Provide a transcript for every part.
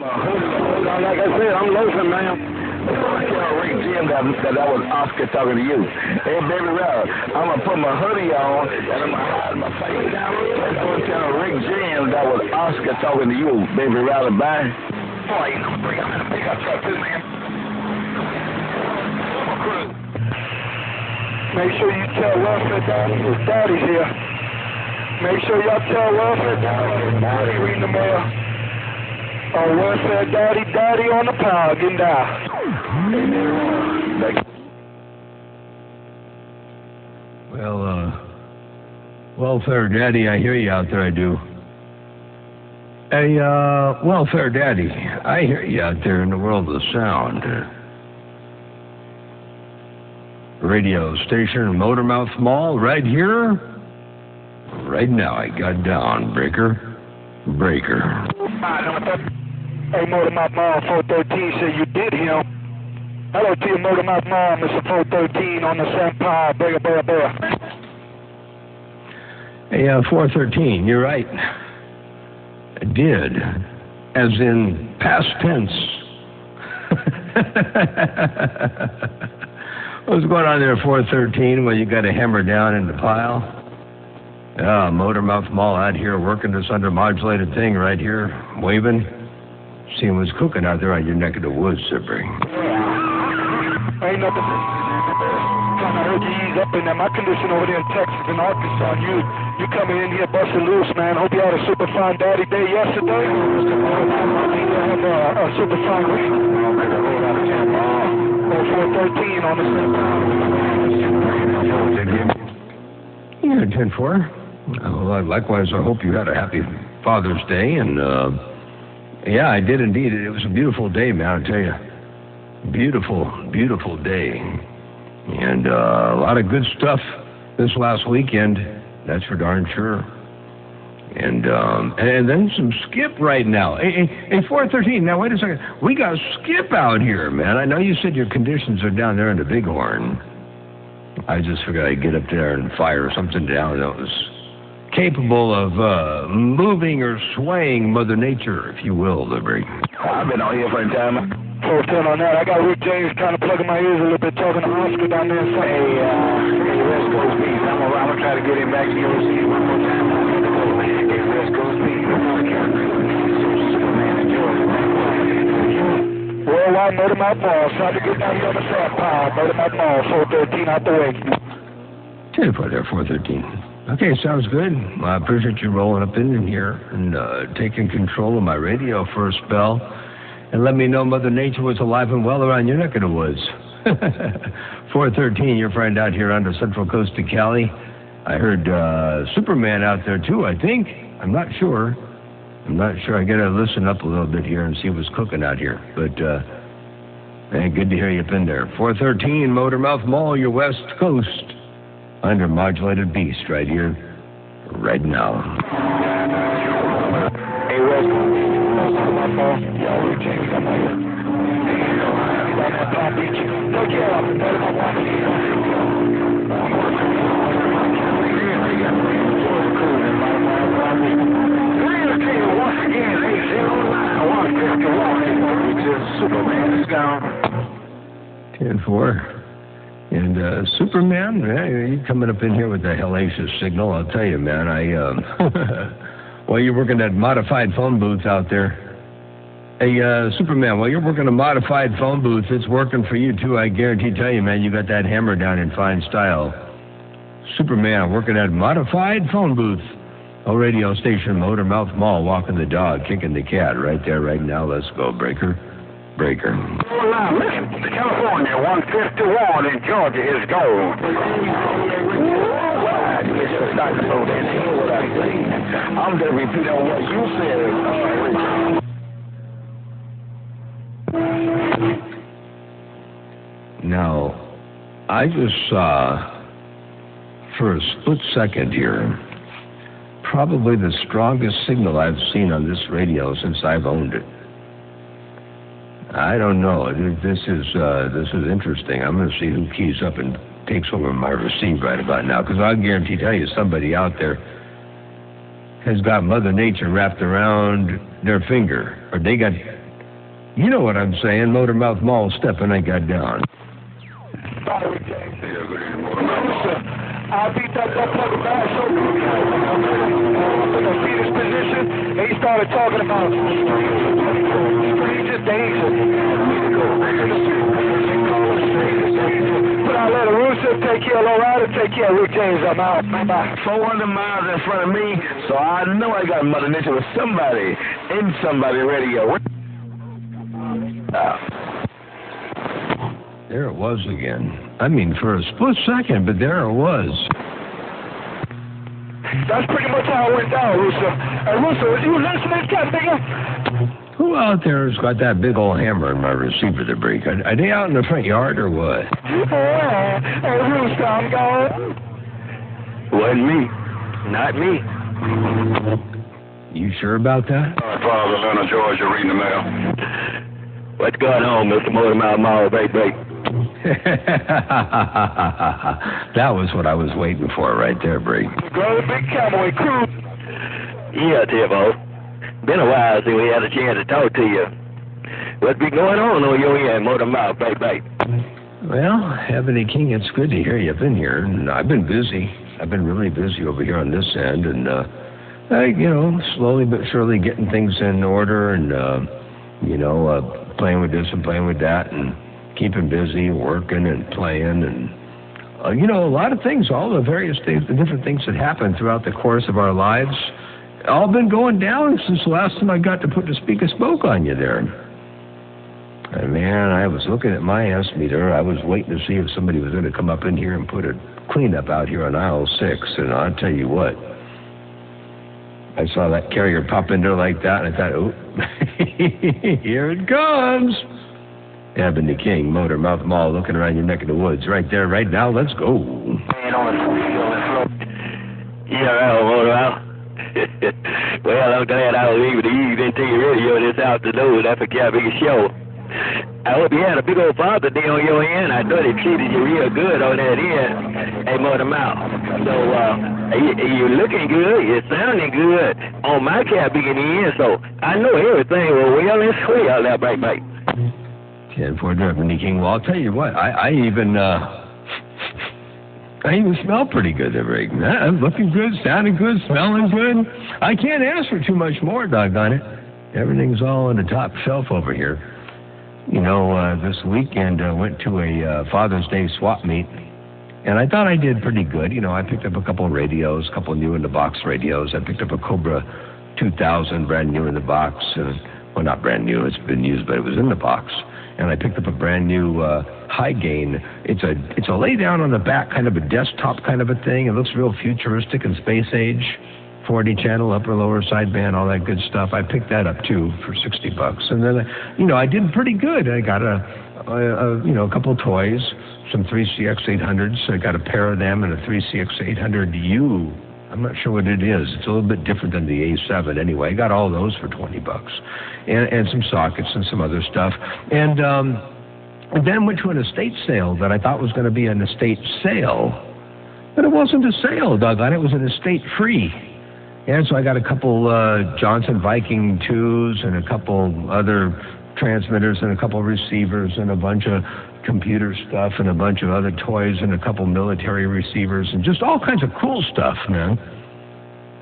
Like I said, I'm loafing, man. Tell Rick Jim that was Oscar talking to you. Hey, baby, Ralph, I'm going to put my hoodie on and I'm going to hide my face. I'm going to tell Rick Jim that was Oscar talking to you, baby, Ralph. Bye. Boy, you know, bring him in a pickup truck too, man. Make sure you tell Welfare Daddy his daddy's here. Make sure y'all tell Welfare Daddy his daddy reading the mail. Welfare Daddy on the power, getting down. Well, Welfare Daddy, I hear you out there, I do. Hey, Welfare Daddy, I hear you out there in the world of sound. Radio station Motormouth Mall right here. Right now, I got down, Breaker. Hey, Motormouth Mall, 413 said you did him. Hello to you, Motormouth Mall, Mr. 413 on the St. Paul, Breaker. Hey, 413, you're right. I did. As in past tense. What's going on there, 413, when you got a hammer down in the pile? Yeah, Motormouth Mall out here working this undermodulated thing right here, waving. Seeing what's cooking out there on your neck of the woods, Sipper. Ain't nothing. Trying to hurt you ease up in there. My condition over there in Texas and Arkansas. You coming in here busting loose, man. Hope you had a super fine daddy day yesterday. Have a super fine week. 413 on the Yeah, 10-4. Well, likewise, I hope you had a happy Father's Day, and yeah, I did indeed. It was a beautiful day, man, I tell you. Beautiful day. And a lot of good stuff this last weekend, that's for darn sure. And then some Skip right now. Hey, 413, now wait a second. We got Skip out here, man. I know you said your conditions are down there in the Bighorn. I just figured I'd get up there and fire something down that was capable of moving or swaying Mother Nature, if you will, Liberty. I've been on here for a time. 410 on that. I got Rick James kind of plugging my ears a little bit, talking to Oscar down there. Hey, West Coast Beat. I'm gonna try to get him back to you and see you one more time. Hey, West Coast Beat. Superman and George. Worldwide Motormouth Mall. Trying to get down here on the South Pile. Motormouth Mall, 413 out the way. 10-4 there, 413. Okay, sounds good. Well, I appreciate you rolling up in here and taking control of my radio for a spell and let me know Mother Nature was alive and well around your neck of the woods. 413, your friend out here on the Central Coast of Cali. I heard Superman out there too, I think. I'm not sure. I got to listen up a little bit here and see what's cooking out here. But, man, good to hear you up in there. 413, Motormouth Mall, your West Coast. Undermodulated beast right here, right now. Hey, West Coast. Y'all Rick James, I'm here. Once again, 809-151. Superman is gone. 10-4. And Superman, you coming up in here with the hellacious signal, I'll tell you, man, while you're working that modified phone booth out there. Hey, Superman, while you're working a modified phone booth, it's working for you, too. I guarantee tell you, man, you got that hammer down in fine style. Superman, working that modified phone booth. Oh, radio station, Motormouth Mall, walking the dog, kicking the cat right there, right now. Let's go, Breaker. Listen, California, 151 in Georgia is gold. I'm going to repeat on what you said. Now, I just saw, for a split second here, probably the strongest signal I've seen on this radio since I've owned it. I don't know. This is interesting. I'm going to see who keys up and takes over my receive right about now, because I'll guarantee tell you somebody out there has got Mother Nature wrapped around their finger, or they got You know what I'm saying? Motormouth Mall stepping ain't got down. Sorry, James. I beat that plug back so good. In a fetus position, and he started talking about stranger danger. But I let Russo take care of Loretta, take care of Rick James. I'm out. Bye-bye. 400 miles in front of me, so I know I got Mother Nature with somebody in somebody radio. There it was again. I mean, for a split second, but there it was. That's pretty much how it went down, Russo. Hey, Russo, was you listening, Cat Bigger? Who out there has got that big old hammer in my receiver to break? Are they out in the front yard or what? Yeah. Hey, Russo, I'm going. Wasn't me. Not me. You sure about that? Father, Atlanta, Georgia, reading the mail. What's going on, Mr. Motormouth Mall, baby? That was what I was waiting for right there, Bree. Go big cowboy crew. Yeah, Tivo. Been a while since we had a chance to talk to you. What's been going on your end, Motormouth, baby? Well, Ebony King, it's good to hear you've been here. And I've been busy. I've been really busy over here on this end, and slowly but surely getting things in order, and playing with this and playing with that, and keeping busy, working and playing, and a lot of things, all the various things, the different things that happen throughout the course of our lives, all been going down since the last time I got to put the speak and spoke on you there. And man, I was looking at my ass meter. I was waiting to see if somebody was going to come up in here and put a cleanup out here on aisle 6, and I'll tell you what, I saw that carrier pop in there like that, and I thought, oh, here it comes. Ebony King, Motormouth Mall, looking around your neck of the woods. Right there, right now, let's go. Yeah, Motormouth. Well, I'm glad I was able to ease into your radio this afternoon. That's a big show. I hope you had a big old Father's Day on your end. I know they treated you real good on that end. Hey, Motormouth. So, you're looking good. You're sounding good on my cab big in the end. So, I know everything will well and swell that right. 10-4 Ebony King. Well, I'll tell you what. I even smell pretty good there, Rick. I'm looking good, sounding good, smelling good. I can't ask for too much more, doggone it. Everything's all on the top shelf over here. This weekend I went to a Father's Day swap meet, and I thought I did pretty good. I picked up a couple of radios, a couple new in the box radios. I picked up a Cobra 2000, brand new in the box. Well, not brand new, it's been used, but it was in the box. And I picked up a brand new high gain. It's a lay down on the back, kind of a desktop kind of a thing. It looks real futuristic and space age. 40 channel, upper lower sideband, all that good stuff. I picked that up too for $60. And then I did pretty good. I got a couple of toys, some 3CX800s. I got a pair of them and a 3CX800U. I'm not sure what it is. It's a little bit different than the A7 anyway. I got all those for $20. And some sockets and some other stuff. And then went to an estate sale that I thought was going to be an estate sale. But it wasn't a sale, doggone it. It was an estate free. And so I got a couple Johnson Viking 2s and a couple other transmitters and a couple receivers and a bunch of computer stuff and a bunch of other toys and a couple military receivers and just all kinds of cool stuff, man.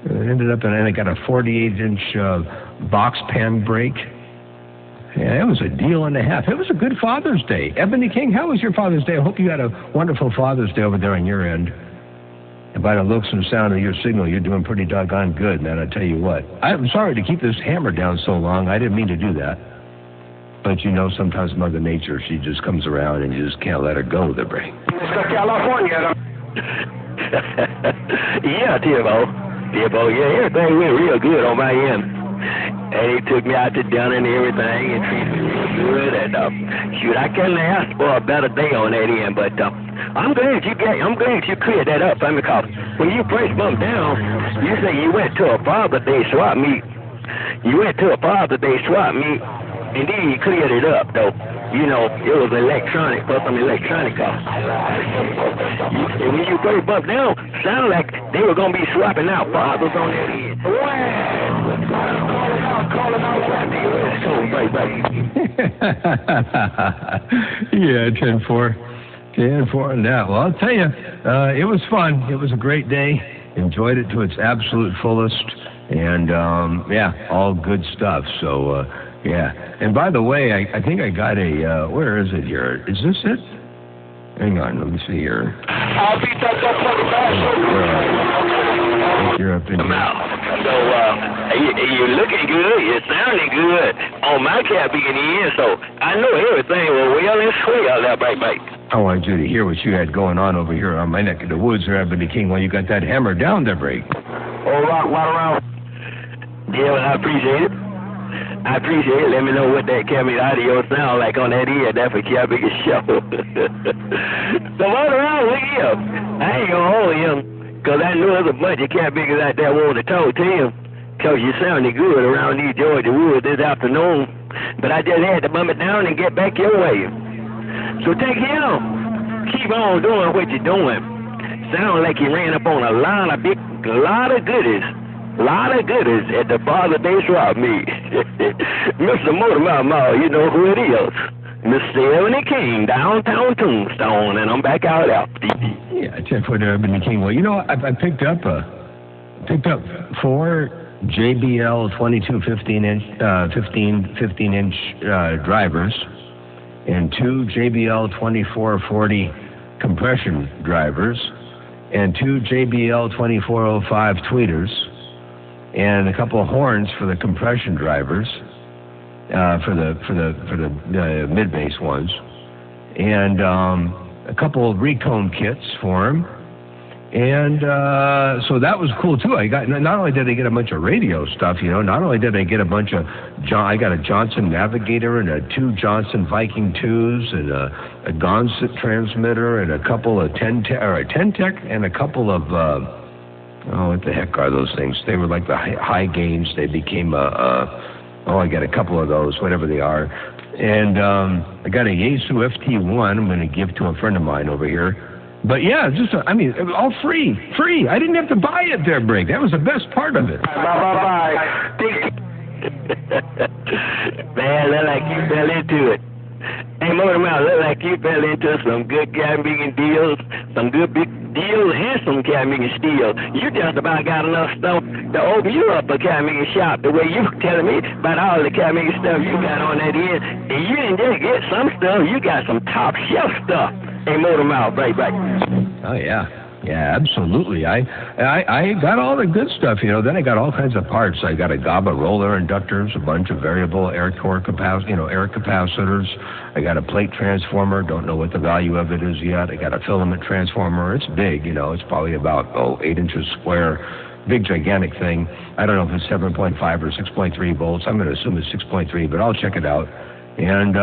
It ended up, and I got a 48-inch box pan brake. Yeah, it was a deal and a half. It was a good Father's Day. Ebony King, how was your Father's Day? I hope you had a wonderful Father's Day over there on your end. And by the looks and sound of your signal, you're doing pretty doggone good, man. I tell you what. I'm sorry to keep this hammer down so long. I didn't mean to do that. But sometimes Mother Nature, she just comes around and you just can't let her go, the brain. Mr. California. Yeah, Tivo, yeah, everything went real good on my end. And he took me out to dinner and everything and treated me real good. And shoot, I couldn't ask for a better day on that end. But I'm glad you cleared that up. Because when you first bumped down, you say you went to a Father's Day swap meet. And then you cleared it up, though. It was electronic, plus some electronic costs. And when you first bumped down, sounded like they were going to be swapping out fathers on that end. call him out right there. Yeah, 10-4. 10-4 on that. Well, I'll tell you, it was fun. It was a great day. Enjoyed it to its absolute fullest. And, yeah, all good stuff. So, yeah. And by the way, I think I got a, where is it here? Is this it? Hang on, let me see here. I'll beat that up on the back. You're up in here. So, you're looking good, you're sounding good on my cabin end, so I know everything was well and swell there, baby. I wanted you to hear what you had going on over here on my neck of the woods there, Ebony King, while you got that hammer down there, break. Oh, right around. Yeah, well, I appreciate it. I appreciate it. Let me know what that cabin audio sound like on that ear. That's for cabin show. So, what around, look here. I ain't gonna hold him. Because I know there's a bunch of cat biggers out there wanting to talk to him. Because you sounded good around these Georgia woods this afternoon. But I just had to bum it down and get back your way. So take him. Keep on doing what you're doing. Sound like you ran up on a lot of goodies. A lot of goodies at the Father Day Swap meet. Mr. Motor, you know who it is. Mr. Ebony King, downtown Tombstone, and I'm back out after. Yeah, 10-4 Ebony King. Well, you know, I picked up 4 JBL 22 15-inch drivers and 2 JBL 2440 compression drivers and 2 JBL 2405 tweeters and a couple of horns for the compression drivers. For the mid bass ones, and a couple of recone kits for him, and so that was cool too. I got not only did I get a bunch of radio stuff, you know, not only did I get a bunch of I got a Johnson Navigator and 2 Johnson Viking 2s and a Gonset transmitter and a couple of 10-tech and a couple of what the heck are those things? They were like the high gains. They became I got a couple of those, whatever they are. And I got a Yaesu FT1 I'm going to give to a friend of mine over here. But yeah, just, it was all free. Free. I didn't have to buy it there, Break. That was the best part of it. Bye. Man, look like you fell into it. Hey, Motormouth, look like you fell into some good cabin deals, some good big deals, and some cabin steel. You just about got enough stuff to open you up a cabin shop the way you were telling me about all the cabin stuff you got on that end. And you didn't just get some stuff, you got some top shelf stuff. Hey, Motormouth, right. Oh, yeah. Yeah, absolutely. I got all the good stuff, you know. Then I got all kinds of parts. I got a GABA roller inductors, a bunch of variable air core air capacitors. I got a plate transformer. Don't know what the value of it is yet. I got a filament transformer. It's big, you know. It's probably about 8 inches square. Big, gigantic thing. I don't know if it's 7.5 or 6.3 volts. I'm going to assume it's 6.3, but I'll check it out. And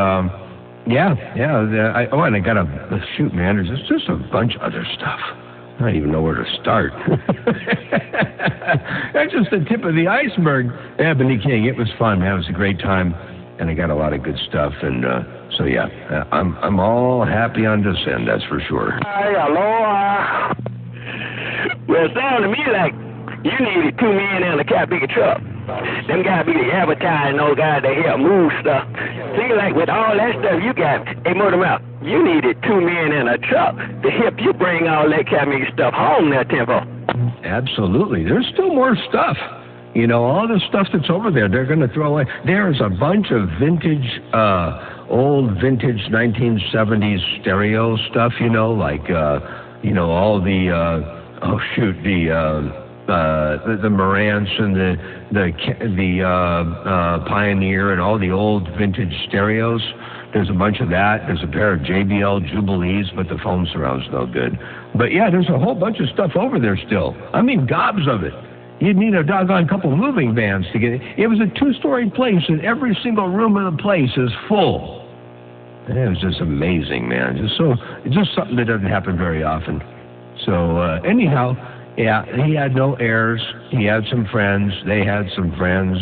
and I got shoot, man. There's just a bunch of other stuff. I don't even know where to start. That's just the tip of the iceberg, Ebony King. It was fun, man. It was a great time, and I got a lot of good stuff. And so, yeah, I'm all happy on this end, that's for sure. Hi, aloha. Well, it sounded to me like you needed 2 men in a bigger truck. Them guys be the advertising, those guys that help move stuff. Seems like with all that stuff you got, hey, Motormouth, you needed 2 men in a truck to help you bring all that cabin stuff home there, Tempo. Absolutely. There's still more stuff. You know, all the stuff that's over there, they're going to throw away. There's a bunch of vintage, old vintage 1970s stereo stuff, you know, like, all the, the Marantz and the Pioneer and all the old vintage stereos. There's a bunch of that. There's a pair of JBL Jubilees, but the foam surround's no good. But yeah, there's a whole bunch of stuff over there still. I mean, gobs of it. You'd need a doggone couple moving vans to get it. It was a 2-story place, and every single room in the place is full. And it was just amazing, man. It's just something that doesn't happen very often. So anyhow, yeah, he had no heirs. He had some friends. They had some friends.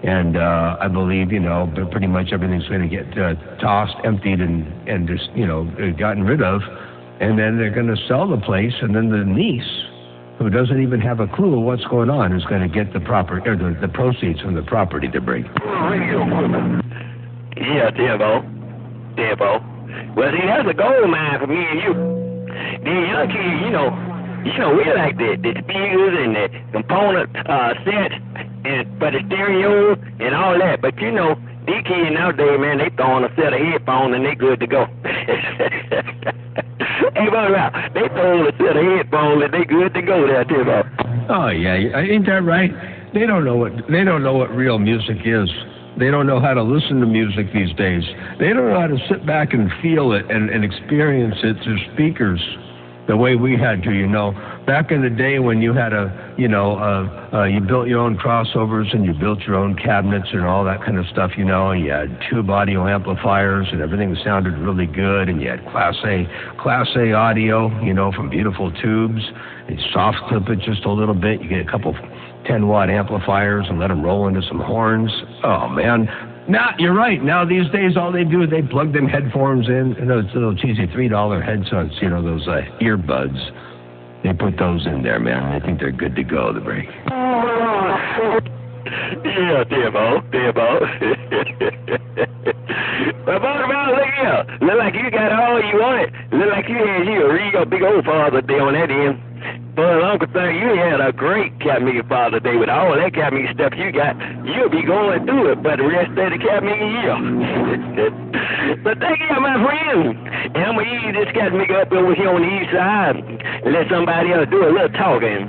And I believe, pretty much everything's going to get tossed, emptied, and just, gotten rid of. And then they're going to sell the place. And then the niece who doesn't even have a clue of what's going on is going to get the proceeds from the property to bring. Yeah, Timbo. Well, see, that's a gold mine for me and you. These young kids, we like the speakers and the component sets and for the stereo and all that. But these kids nowadays, man, they throw on a set of headphones and they good to go. Hey, they throw on a set of headphones and they good to go there, Timbo. Oh yeah, ain't that right? They don't know what real music is. They don't know how to listen to music these days. They don't know how to sit back and feel it and experience it through speakers the way we had to, Back in the day when you had you built your own crossovers and you built your own cabinets and all that kind of stuff, and you had tube audio amplifiers and everything sounded really good, and you had Class A audio, from beautiful tubes. You soft clip it just a little bit. You get a couple 10-watt amplifiers and let them roll into some horns. Oh, man. Now, you're right. Now, these days, all they do is they plug them headphones in, those little cheesy $3 headsets, those earbuds. They put those in there, man. I think they're good to go, the break. Yeah, Timbo. But look here. Look like you got all you wanted. Look like you had a real big old Father's Day on that end. But Uncle Thing, you had a great Cat Meeting Father's Day with all that Cat Meeting stuff you got. You'll be going through it for the rest of the Cat Meeting year. But thank you, my friend. And I'm going to ease this Cat Meeting up over here on the east side and let somebody else do a little talking.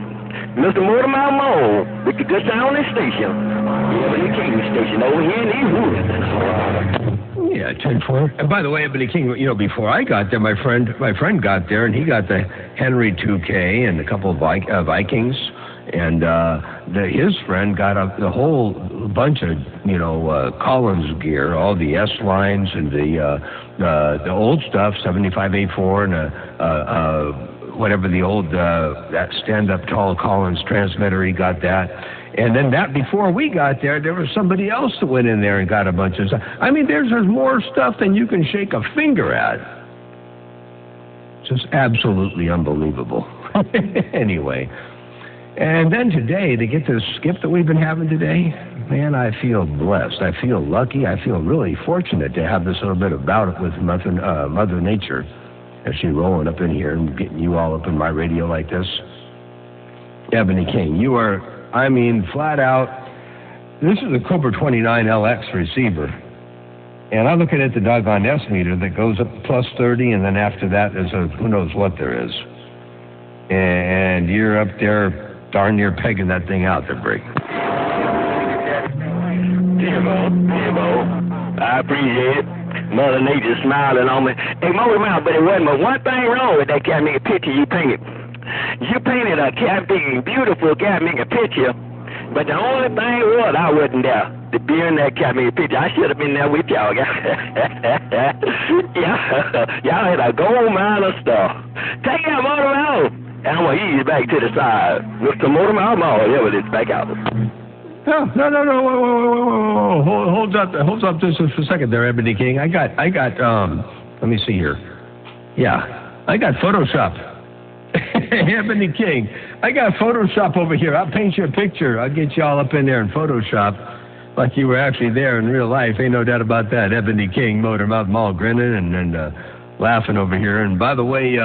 Mr. Mortimer Moe with the good sounding station. Ebony King station over here in these woods. Yeah, 10-4. And by the way, Ebony King, before I got there, my friend got there, and he got the Henry 2K and a couple of Vikings, and his friend got the whole bunch of Collins gear, all the S lines and the old stuff, 75A4 and whatever the old that stand-up tall Collins transmitter. He got that. And then before we got there was somebody else that went in there and got a bunch of stuff. I mean, there's more stuff than you can shake a finger at. Just absolutely unbelievable. Anyway, and then today, to get this skip that we've been having today, man, I feel blessed. I feel lucky. I feel really fortunate to have this little bit of bout with Mother Nature as she rolling up in here and getting you all up in my radio like this. Ebony King, you are... flat out, this is a Cobra 29LX receiver. And I'm looking at the doggone S meter that goes up plus 30, and then after that is who knows what there is. And you're up there darn near pegging that thing out there, Brick. Timbo, I appreciate it. Mother Nature smiling on me. Hey, Mouth, but it wasn't but one thing wrong with that Cat Meeting picture you painted. You painted a beautiful Cat Meeting picture, but the only thing was I wasn't there to be in that Cat Meeting picture. I should have been there with y'all. Y'all had a gold mine of stuff. Take out Motor Mouth, and I'm going to ease back to the side. Mr. Motor Mouth, whatever this back out. No. Whoa. Hold up just for a second there, Ebony King. I got, let me see here. Yeah, I got Photoshop. Ebony King, I got Photoshop over here. I'll paint you a picture. I'll get you all up in there in Photoshop like you were actually there in real life. Ain't no doubt about that. Ebony King, Motor Mouth Mall, grinning and laughing over here. And by the way,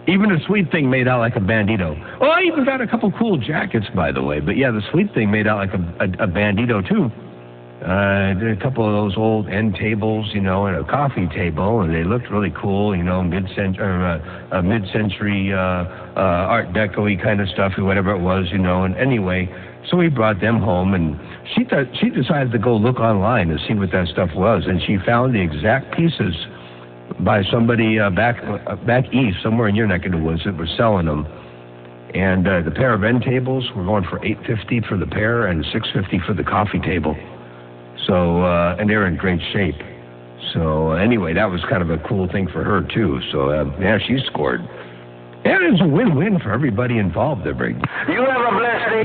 even the sweet thing made out like a bandito. Oh, I even got a couple cool jackets, by the way. But yeah, the sweet thing made out like a bandito, too. I did a couple of those old end tables, and a coffee table, and they looked really cool, mid-century Art Deco-y kind of stuff, or whatever it was, And anyway, so we brought them home, and she decided to go look online and see what that stuff was, and she found the exact pieces by somebody back east, somewhere in your neck of the woods, that were selling them. And the pair of end tables were going for $850 for the pair and $650 for the coffee table. So, and they're in great shape. So, anyway, that was kind of a cool thing for her, too. So, she scored. And it's a win-win for everybody involved there, Brig. You have a blessed day.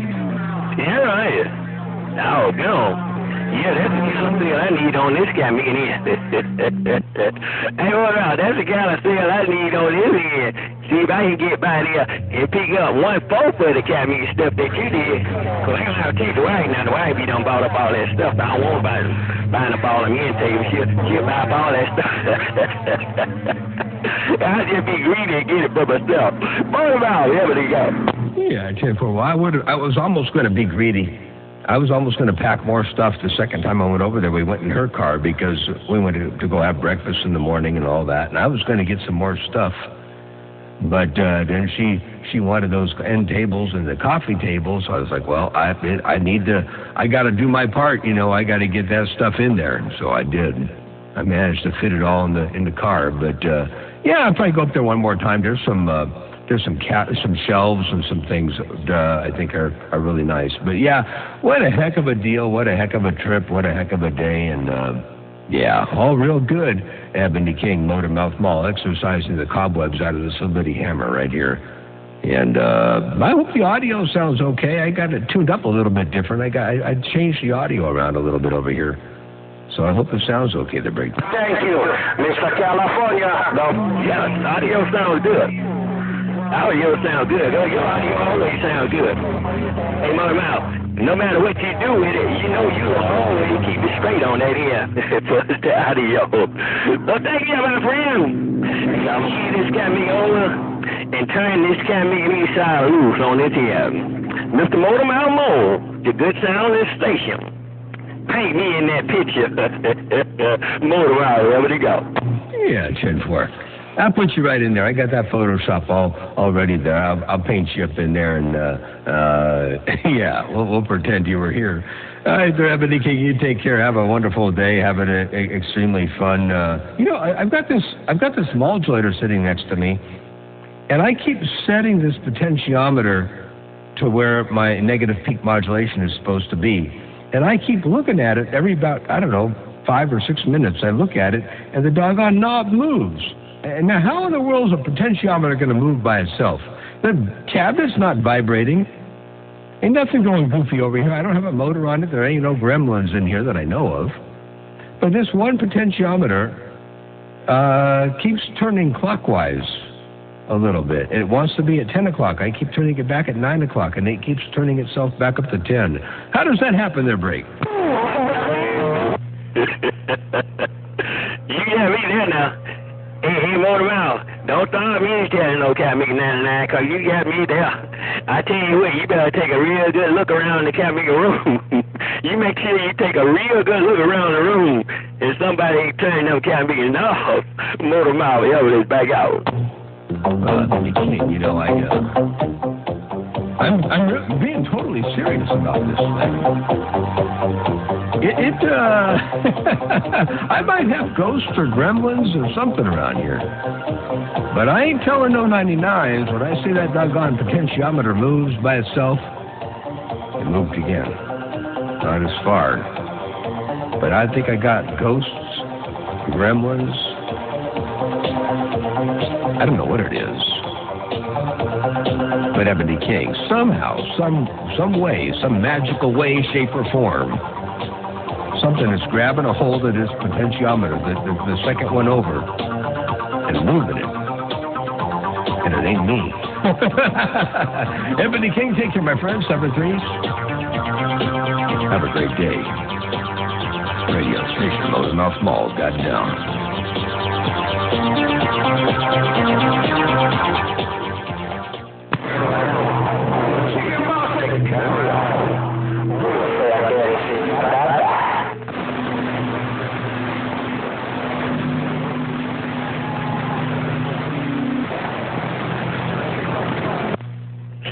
Yeah, right. Oh, go. Yeah, that's the kind of sale I need on this Cat Meeting. Hey, hold on. That's the kind of sale I need on this end. See if I can get by there and pick up 1/4 of the cat meat stuff that you did. Cause I don't have to take the wife now. The wife, you done bought up all that stuff. I don't want to buying up all them end tables. She'll buy up all that stuff. I'll just be greedy and get it for myself. Both of them, Ebony go. Yeah, I tell you, for a while, I was almost going to be greedy. I was almost going to pack more stuff the second time I went over there. We went in her car because we went to go have breakfast in the morning and all that. And I was going to get some more stuff. But then she wanted those end tables and the coffee tables. So I was like, well, I got to do my part. You know, I got to get that stuff in there. And so I did. I managed to fit it all in the car. But yeah, I'll probably go up there one more time. There's some shelves and some things I think are really nice. But yeah, what a heck of a deal. What a heck of a trip. What a heck of a day. And yeah, all real good. Ebony King, Motormouth Mall, exercising the cobwebs out of the Celebrity Hammer right here. And I hope the audio sounds okay. I got it tuned up a little bit different. I changed the audio around a little bit over here. So I hope it sounds okay, the break. Thank you, Mr. California. Yeah, the audio sounds good. Audio sounds good. Your audio always sounds good. Hey, Motormouth. No matter what you do with it, you know you always keep it straight on that end for the audio. So thank you, my friend. I'm going to get this cat meat over and turn this cat meat side loose on this here. Mr. Motormouth Mole, the good sound station. Paint me in that picture. Motormouth, wherever they go. Yeah, 10-4. I'll put you right in there. I got that Photoshop already there. I'll paint you up in there, and yeah, we'll pretend you were here. All right, Ebony King, you take care. Have a wonderful day. Have it extremely fun. You know, I've got this modulator sitting next to me, and I keep setting this potentiometer to where my negative peak modulation is supposed to be, and I keep looking at it every about 5 or 6 minutes. I look at it, and the doggone knob moves. And now, how in the world is a potentiometer going to move by itself? The cabinet's not vibrating. Ain't nothing going goofy over here. I don't have a motor on it. There ain't no gremlins in here that I know of. But this one potentiometer keeps turning clockwise a little bit. It wants to be at 10 o'clock. I keep turning it back at 9 o'clock, and it keeps turning itself back up to 10. How does that happen there, Break? You got me there now. Hey, Motormouth, don't throw me telling no cat meat 99, because you got me there. I tell you what, you better take a real good look around the cat meat room. You make sure you take a real good look around the room, and somebody turn them cat meat off. Motormouth, is back out. You know, I'm being totally serious about this thing. I might have ghosts or gremlins or something around here. But I ain't telling no 99s. When I see that doggone potentiometer moves by itself, it moved again. Not as far. But I think I got ghosts, gremlins. I don't know what it is. But Ebony King, somehow, some way, some magical way, shape, or form, something is grabbing a hold of this potentiometer, the second one over, and moving it. And it ain't me. Ebony King, take care, my friends. 7-3. Have a great day. Radio station, Motormouth Mall, got down.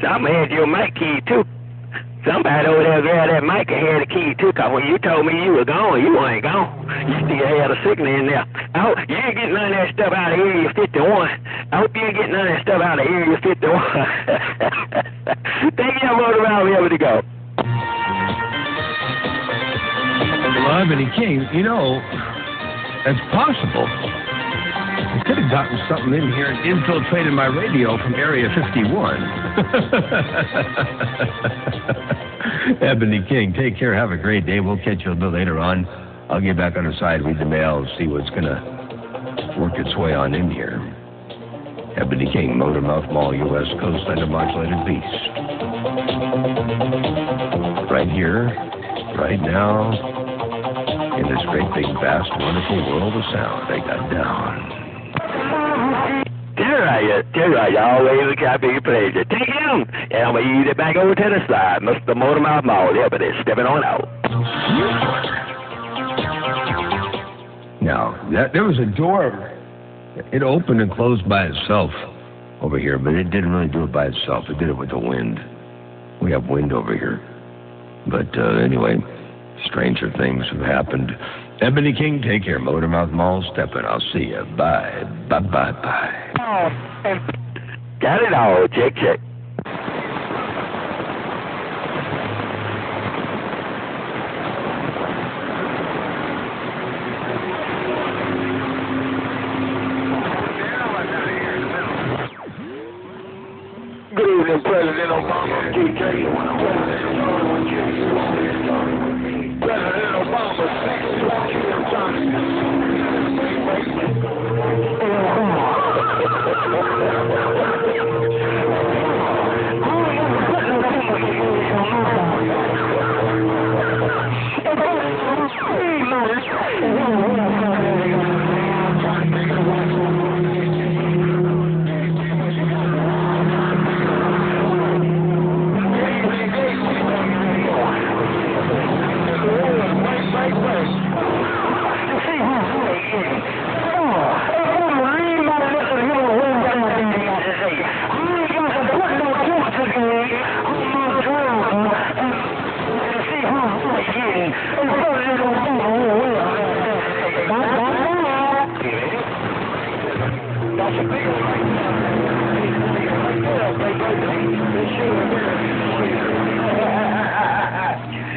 Somebody had your mic key, too. Somebody over there grabbed that mic and had the key, too, because when you told me you were gone, you ain't gone. You still had a signal in there. I hope you ain't getting none of that stuff out of Area 51. I hope you ain't getting none of that stuff out of Area 51. Thank you, Motormouth. Wherever to go. Well, Ebony King, you know, it's possible. I could have gotten something in here and infiltrated my radio from Area 51. Ebony King, take care. Have a great day. We'll catch you a bit later on. I'll get back on the side, read the mail, see what's going to work its way on in here. Ebony King, Motormouth Mall, U.S. Coast, and a modulated beast. Right here, right now, in this great, big, vast, wonderful world of sound, they got down. That's right. Always a happy pleasure. Take him, and I'm going to ease it back over to the side. Mr. Motormouth Mall, Ebony, stepping on out. Now, there was a door. It opened and closed by itself over here, but it didn't really do it by itself. It did it with the wind. We have wind over here. But anyway, stranger things have happened. Ebony King, take care. Motormouth Mall, stepping. I'll see you. Bye. Bye. Got it all. Check. Good evening, President Obama. President Obama,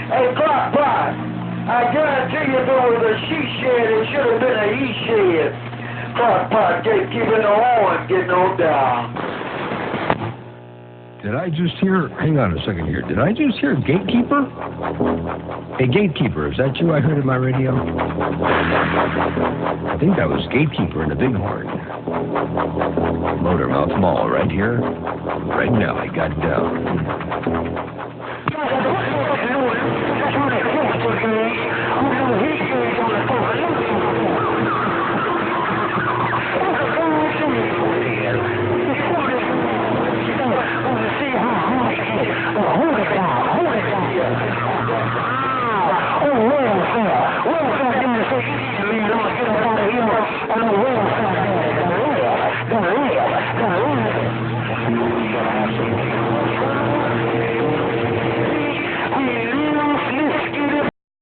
Hey, Clark, I guarantee you there was a she shed, it should have been a he shed. Clark, keeping the horn, getting on down. Did I just hear, hang on a second here, did I just hear Gatekeeper? Hey, Gatekeeper, is that you I heard in my radio? I think that was Gatekeeper in the Bighorn. Motormouth Mall, right here, right now, I got down.